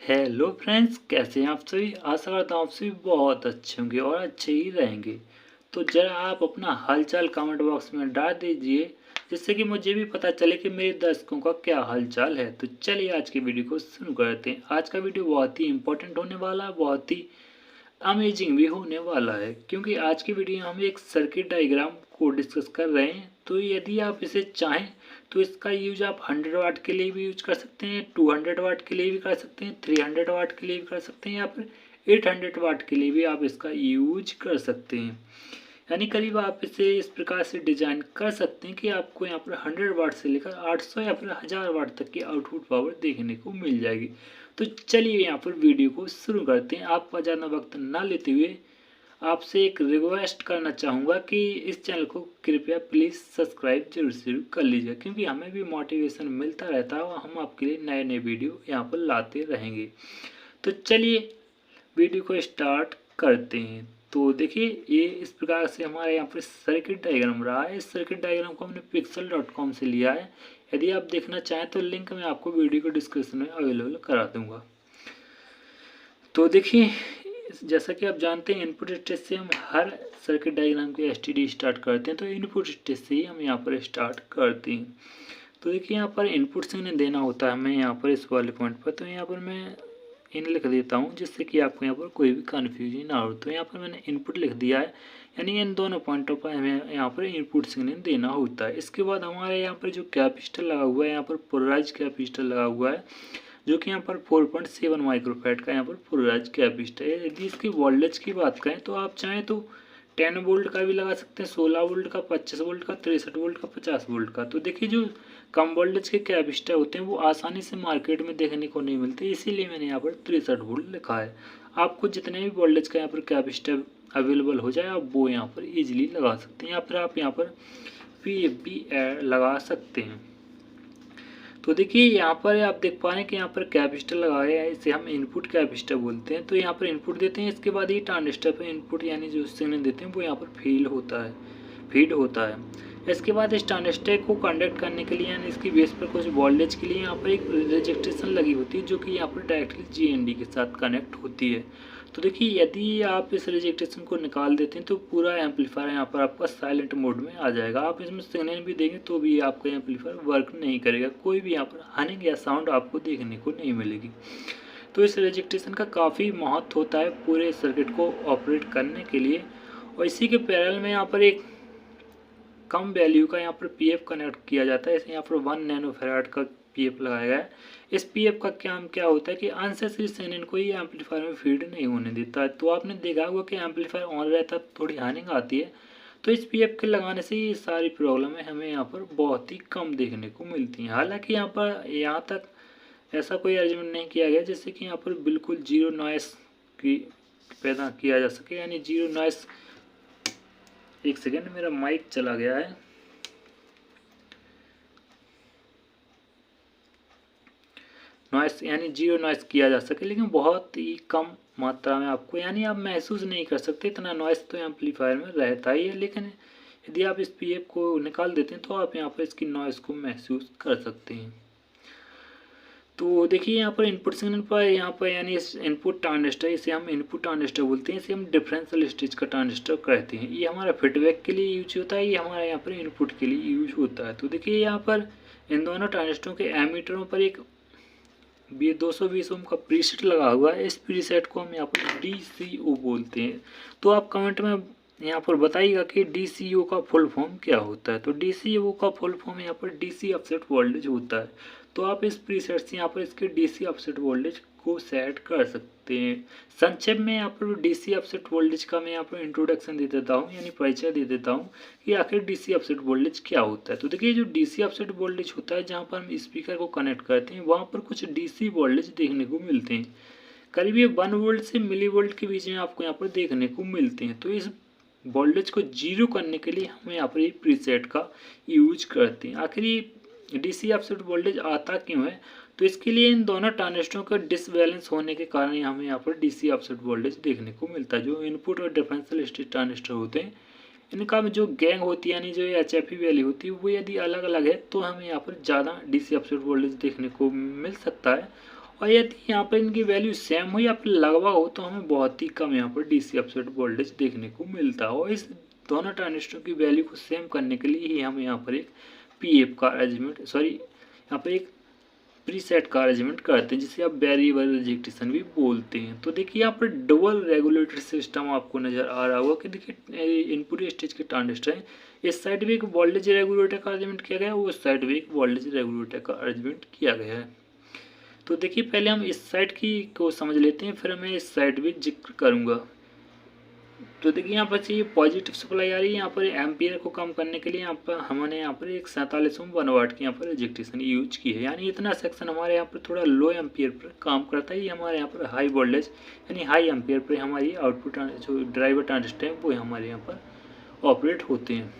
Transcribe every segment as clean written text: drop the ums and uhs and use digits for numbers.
Hello friends, कैसे हैं आप सभी। आशा करता हूँ आप सभी बहुत अच्छे होंगे और अच्छे ही रहेंगे। तो ज़रा आप अपना हालचाल कमेंट बॉक्स में डाल दीजिए, जिससे कि मुझे भी पता चले कि मेरे दर्शकों का क्या हालचाल है। तो चलिए आज की वीडियो को शुरू करते हैं। आज का वीडियो बहुत ही इंपॉर्टेंट होने वाला है, बहुत ही अमेजिंग भी होने वाला है, क्योंकि आज की वीडियो में हम एक सर्किट डायग्राम को डिस्कस कर रहे हैं। तो यदि आप इसे चाहें तो इसका यूज आप 100 वाट के लिए भी यूज कर सकते हैं, 200 वाट के लिए भी कर सकते हैं, 300 वाट के लिए भी कर सकते हैं, या फिर 800 वाट के लिए भी आप इसका यूज कर सकते हैं। यानी करीब आप इसे इस प्रकार से डिजाइन कर सकते हैं कि आपको यहाँ पर 100 वाट से लेकर 800 या फिर 1000 वाट तक की आउटपुट पावर देखने को मिल जाएगी। तो चलिए यहाँ पर वीडियो को शुरू करते हैं। आपका ज़्यादा वक्त ना लेते हुए आपसे एक रिक्वेस्ट करना चाहूँगा कि इस चैनल को कृपया प्लीज़ सब्सक्राइब जरूर कर लीजिए, क्योंकि हमें भी मोटिवेशन मिलता रहता है और हम आपके लिए नए नए वीडियो यहाँ पर लाते रहेंगे। तो चलिए वीडियो को स्टार्ट करते हैं। तो देखिए ये इस प्रकार से हमारे यहाँ पर सर्किट डायग्राम रहा है। इस सर्किट डायग्राम को हमने pixel.com से लिया है। यदि आप देखना चाहें तो लिंक मैं आपको वीडियो को डिस्क्रिप्शन में अवेलेबल करा दूंगा। तो देखिए जैसा कि आप जानते हैं इनपुट स्टेज से हम हर सर्किट डायग्राम के एसटीडी स्टार्ट करते हैं। तो इनपुट स्टेज से ही हम यहाँ पर स्टार्ट करते हैं। तो देखिए यहाँ पर इनपुट सिग्नल देना होता है हमें यहाँ पर इस वाले पॉइंट पर। तो यहाँ पर मैं इन लिख देता हूँ, जिससे कि आपको यहाँ पर कोई भी कन्फ्यूजन ना हो। तो यहाँ पर मैंने इनपुट लिख दिया है, यानी इन दोनों पॉइंटों पर हमें यहाँ पर इनपुट सिग्नल देना होता है। इसके बाद हमारे यहाँ पर जो कैपेसिटर लगा हुआ है, यहाँ पर पोलराइज कैपेसिटर लगा हुआ है, जो कि यहाँ पर 4.7 माइक्रोफैराड का यहाँ पर पोलराइज कैपेसिटर है। यदि इसकी वोल्टेज की बात करें तो आप चाहें तो 10 वोल्ट का भी लगा सकते हैं, 16 वोल्ट का, 25 वोल्ट का, 63 वोल्ट का, 50 वोल्ट का। तो देखिए जो कम वोल्टेज के कैपेसिटर होते हैं वो आसानी से मार्केट में देखने को नहीं मिलते, इसीलिए मैंने यहाँ पर 63 वोल्ट लिखा है। आपको जितने भी वोल्टेज का यहाँ पर कैपेसिटर अवेलेबल हो जाए आप वो यहाँ पर ईजिली लगा सकते हैं, या फिर आप यहाँ पर पी लगा सकते हैं। तो देखिए यहाँ पर आप देख पा रहे हैं कि यहाँ पर कैपेसिटर लगाया है, इसे हम इनपुट कैपेसिटर बोलते हैं। तो यहाँ पर इनपुट देते हैं, इसके बाद ये ट्रांजिस्टर पर इनपुट यानी जो सिग्नल देते हैं वो यहाँ पर फीड होता है। इसके बाद इस ट्रांजिस्टर को कंडक्ट करने के लिए यानी इसकी बेस पर कुछ वोल्टेज के लिए यहाँ पर एक रजिस्ट्रेशन लगी होती है, जो कि यहाँ पर डायरेक्टली जीएनडी के साथ कनेक्ट होती है। तो देखिए यदि आप इस रजिस्ट्रेशन को निकाल देते हैं तो पूरा एम्पलीफायर यहाँ पर आपका साइलेंट मोड में आ जाएगा। आप इसमें सिग्नल भी देंगे तो भी आपका एम्पलीफायर वर्क नहीं करेगा, कोई भी यहाँ पर हनिंग या साउंड आपको देखने को नहीं मिलेगी। तो इस रजिस्ट्रेशन का काफ़ी महत्व होता है पूरे सर्किट को ऑपरेट करने के लिए। और इसी के पैरेलल में यहाँ पर एक कम वैल्यू का यहाँ पर पीएफ कनेक्ट किया जाता है। इसे यहाँ पर 1 नैनोफैराड का पीएफ लगाया गया है। इस पीएफ का काम क्या होता है कि अनसेसरी सिग्नल को ये एम्पलीफायर में फीड नहीं होने देता है। तो आपने देखा होगा कि एम्पलीफायर ऑन रहता है थोड़ी हार्निंग आती है, तो इस पीएफ के लगाने से ये सारी प्रॉब्लमें हमें यहाँ पर बहुत ही कम देखने को मिलती हैं। हालांकि यहाँ तक ऐसा कोई अरेंजमेंट नहीं किया गया जिससे कि यहाँ पर बिल्कुल जीरो नॉइस की पैदा किया जा सके, यानी जीरो नॉइस। एक सेकेंड, मेरा माइक चला गया है। नॉइस यानी जीरो नॉइस किया जा सके, लेकिन बहुत ही कम मात्रा में आपको, यानी आप महसूस नहीं कर सकते इतना नॉइस तो एम्पलीफायर में रहता ही है। लेकिन यदि आप इस पीएफ को निकाल देते हैं तो आप यहाँ पर इसकी नॉइस को महसूस कर सकते हैं। तो देखिए यहाँ पर इनपुट सिग्नल पर यहाँ पर यानी इस इनपुट ट्रांजिस्टर, इसे हम इनपुट ट्रांजिस्टर बोलते हैं, इसे हम डिफरेंशियल स्टेज का ट्रांजिस्टर कहते हैं। ये हमारा फीडबैक के लिए यूज होता है, ये हमारे यहाँ पर इनपुट के लिए यूज होता है। तो देखिए यहाँ पर इन दोनों ट्रांजिस्टरों के एमीटरों पर एक 220 ओम का प्रीसेट लगा हुआ है। इस प्रीसेट को हम यहाँ पर DCO बोलते हैं। तो आप कमेंट में यहाँ पर बताइएगा कि DCO का फुल फॉर्म क्या होता है। तो DCO का फुल फॉर्म यहाँ पर DC ऑफसेट वोल्टेज होता है। तो आप इस प्रीसेट से यहाँ पर इसके DC ऑफसेट वोल्टेज को सेट कर सकते हैं। संक्षेप में यहाँ पर DC ऑफसेट वोल्टेज का मैं यहाँ पर इंट्रोडक्शन दे देता हूँ, यानी परिचय दे देता हूँ कि आखिर DC ऑफसेट वोल्टेज क्या होता है। तो देखिए जो DC ऑफसेट वोल्टेज होता है, जहाँ पर हम स्पीकर को कनेक्ट करते हैं वहाँ पर कुछ DC वोल्टेज देखने को मिलते हैं, करीब ये 1 वोल्ट से मिली वोल्ट के बीच में आपको यहाँ पर देखने को मिलते हैं। तो इस वोल्टेज को जीरो करने के लिए हम यहाँ पर ये प्रीसेट का यूज करते हैं। आखिर ये DC ऑफसेट वोल्टेज आता क्यों है? तो इसके लिए इन दोनों ट्रांजिस्टरों का डिसबैलेंस होने के कारण हमें यहाँ पर DC ऑफसेट वोल्टेज देखने को मिलता है। जो इनपुट और डिफरेंशियल स्टेज ट्रांजिस्टर होते हैं इनका जो गैंग होती है, यानी जो HFE वैल्यू होती है, वो यदि अलग अलग है तो हमें यहाँ पर ज़्यादा DC ऑफसेट वोल्टेज देखने को मिल सकता है। और यदि यहाँ पर इनकी वैल्यू सेम हो या फिर लगभग हो तो हमें बहुत ही कम यहाँ पर डीसी ऑफसेट वोल्टेज देखने को मिलता है। और इस दोनों ट्रांजिस्टर की वैल्यू को सेम करने के लिए ही हम यहाँ पर एक पीएफ का अरेंजमेंट यहाँ पर एक प्रीसेट का अरेंजमेंट करते हैं, जिसे आप वेरिएबल रिजेक्टेशन भी बोलते हैं। तो देखिए यहाँ पर डबल रेगुलेटर सिस्टम आपको नजर आ रहा होगा कि देखिए इनपुट स्टेज के ट्रांजिस्टर हैं, इस साइड भी एक वोल्टेज रेगुलेटर का अरेंजमेंट किया गया है, उस साइड भी एक वोल्टेज रेगुलेटर का अरेंजमेंट किया गया है। तो देखिए पहले हम इस साइड की को समझ लेते हैं, फिर मैं इस साइड भी जिक्र करूँगा। तो देखिए यहाँ पर चाहिए पॉजिटिव सप्लाई आ रही है, यहाँ पर एम्पियर को कम करने के लिए हमने यहाँ पर एक 47 ओम 1 वाट की यहाँ पर रिजेक्टेशन यूज की है। यानी इतना सेक्शन हमारे यहाँ पर थोड़ा लो एम्पियर पर काम करता है। ये हमारे यहाँ पर हाई वोल्टेज यानी हाई एम्पियर पर हमारी आउटपुट जो ड्राइवर ट्रांजिस्टर है वो हमारे यहाँ पर ऑपरेट होते हैं।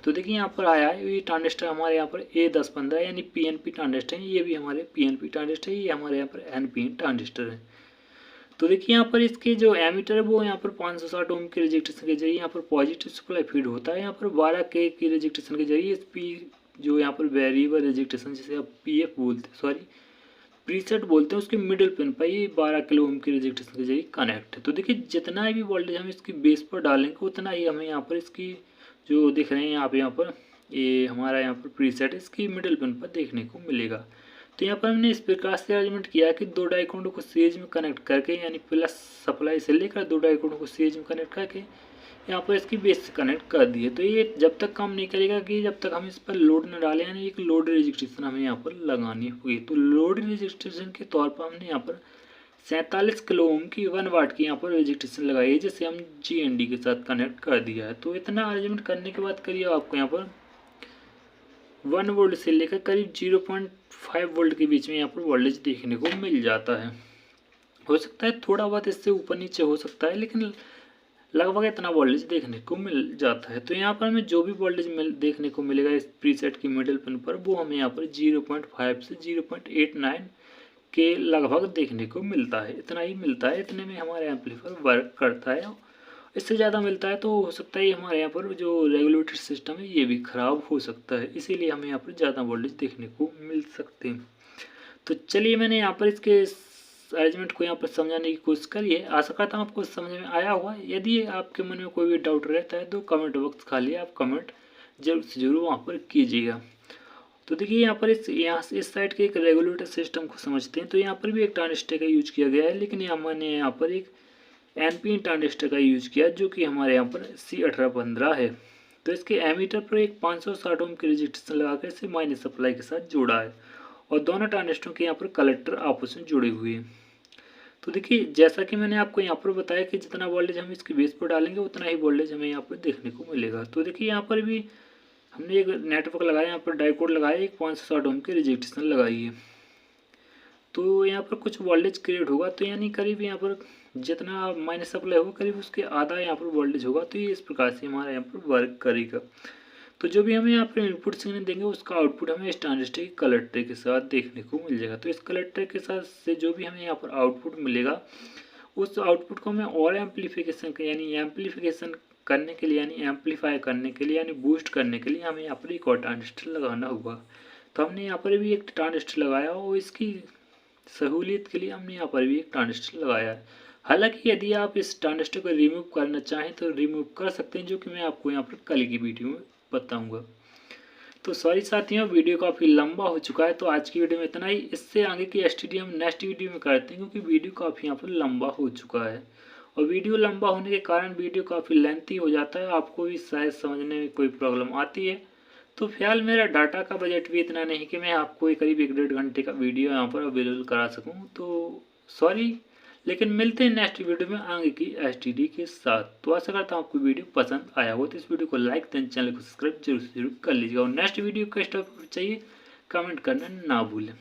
तो देखिए यहाँ पर आया है ये ट्रांजिस्टर हमारे यहाँ पर A1015 यानी PNP ट्रांजिस्टर है, ये भी हमारे PNP ट्रांजिस्टर है, ये हमारे यहाँ पर NPN ट्रांजिस्टर है। तो देखिए यहाँ पर इसके जो एमीटर है वो यहाँ पर 560 ओम के रिजेक्टेशन के जरिए यहाँ पर पॉजिटिव सप्लाई फीड होता है। यहाँ पर 12 के की रिजेक्टेशन के जरिए इस जो यहाँ पर वेरिएबल रिजेक्टेशन जिसे आप पीएफ बोलते प्रीसेट बोलते हैं उसके मिडिल पिन पर ये 12 किलो ओम के रिजेक्टेशन के जरिए कनेक्ट है। तो देखिए जितना भी वोल्टेज हम इसकी बेस पर डालेंगे उतना ही हमें यहाँ पर इसकी जो दिख रहे हैं यहाँ पर ये हमारा यहाँ पर प्रीसेट इसकी मिडिल पिन पर देखने को मिलेगा। तो यहाँ पर हमने इस प्रकार से अरेंजमेंट किया कि दो डाइकोडों को सीरीज में कनेक्ट करके यानी प्लस सप्लाई से लेकर दो डाइकोडों को सीरीज में कनेक्ट करके यहाँ पर इसकी बेस से कनेक्ट कर दिए। तो ये जब तक काम नहीं करेगा कि जब तक हम इस पर लोड न डालें, यानी एक लोड रजिस्ट्रेशन हमें यहाँ पर लगानी होगी। तो लोड रजिस्ट्रेशन के तौर पर हमने यहाँ पर 47 किलो ओम की 1 वाट की यहाँ पर रजिस्ट्रेशन लगाई है, जिसे हम GND के साथ कनेक्ट कर दिया है। तो इतना अरेंजमेंट करने के बाद करिए आपको यहाँ पर 1 वोल्ट से लेकर करीब 0.5 वोल्ट के बीच में यहाँ पर वोल्टेज देखने को मिल जाता है। हो सकता है थोड़ा बहुत इससे ऊपर नीचे हो सकता है, लेकिन लगभग इतना वोल्टेज देखने को मिल जाता है। तो यहाँ पर हमें जो भी वोल्टेज देखने को मिलेगा इस प्रीसेट की मिडिल पिन पर वो हमें यहाँ पर 0.5 से 0.89 के लगभग देखने को मिलता है। इतना ही मिलता है, इतने में हमारा एम्पलीफायर वर्क करता है। इससे ज़्यादा मिलता है तो हो सकता है हमारे यहाँ पर जो रेगुलेटर सिस्टम है ये भी ख़राब हो सकता है, इसीलिए हमें यहाँ पर ज़्यादा वोल्टेज देखने को मिल सकते हैं। तो चलिए मैंने यहाँ पर इसके अरेंजमेंट को यहाँ पर समझाने की कोशिश करी है। आशा करता हूँ आपको समझ में आया हुआ। यदि आपके मन में कोई भी डाउट रहता है तो कमेंट बॉक्स खाली आप कमेंट जरूर से जरूर वहाँ पर कीजिएगा। तो देखिए यहाँ पर इस साइड के एक रेगुलेटर सिस्टम को समझते हैं। तो यहाँ पर भी एक ट्रांजिस्टर का यूज किया गया है, लेकिन हमने यहाँ पर एक NPN ट्रांजिस्टर का यूज किया जो कि हमारे यहाँ पर C1815 है। तो इसके एमीटर पर एक 560 ओम की रजिस्टेंस लगाकर इसे माइनस सप्लाई के साथ जोड़ा है और दोनों ट्रांजिस्टरों के यहाँ पर कलेक्टर आपस में जुड़े हुए हैं। तो देखिए जैसा कि मैंने आपको यहाँ पर बताया कि जितना वोल्टेज हम इसके बेस पर डालेंगे उतना ही वोल्टेज हमें यहाँ पर देखने को मिलेगा। तो देखिए यहाँ पर भी हमने एक नेटवर्क लगाया, यहाँ पर डाइकोड लगाया, एक 560 ओम की रजिस्टेंस लगाई है। तो यहाँ पर कुछ वोल्टेज क्रिएट होगा, तो यानी करीब यहाँ पर जितना माइनस सप्लाई होगा करीब उसके आधा यहाँ पर वोल्टेज होगा। तो ये इस प्रकार से हमारा यहाँ पर वर्क करेगा। तो जो भी हमें यहाँ पर इनपुट सिग्नल देंगे उसका आउटपुट हमें इस ट्रांजिस्टर के कलेक्टर के साथ देखने को मिल जाएगा। तो इस कलेक्टर के साथ से जो भी हमें यहाँ पर आउटपुट मिलेगा उस आउटपुट को हमें और एम्पलीफिकेशन यानी एम्पलीफिकेशन करने के लिए यानी एम्पलीफाई करने के लिए यानी बूस्ट करने के लिए हमें यहाँ पर एक और ट्रांजिस्टर लगाना होगा। तो हमने यहाँ पर भी एक ट्रांजिस्टर लगाया और इसकी सहूलियत के लिए हमने यहाँ पर भी एक ट्रांजिस्टर लगाया है। हालांकि यदि आप इस ट्रांजिस्टर को रिमूव करना चाहें तो रिमूव कर सकते हैं, जो कि मैं आपको यहाँ पर कल की वीडियो में बताऊंगा। तो सॉरी साथियों, वीडियो काफ़ी लंबा हो चुका है, तो आज की वीडियो में इतना ही। इससे आगे की STD हम नेक्स्ट वीडियो में करते हैं, क्योंकि वीडियो काफ़ी यहाँ पर लंबा हो चुका है और वीडियो लंबा होने के कारण वीडियो काफ़ी लेंथी हो जाता है, आपको भी शायद समझने में कोई प्रॉब्लम आती है। तो फिलहाल मेरा डाटा का बजट भी इतना नहीं कि मैं आपको करीब 1-1.5 घंटे का वीडियो यहाँ पर अवेलेबल करा सकूँ। तो सॉरी, लेकिन मिलते हैं नेक्स्ट वीडियो में आगे की STD के साथ। तो आशा करता हूँ आपको वीडियो पसंद आया हो, तो इस वीडियो को लाइक दें, चैनल को सब्सक्राइब जरूर से जरूर कर लीजिएगा और नेक्स्ट वीडियो का स्टॉप चाहिए कमेंट करना ना भूलें।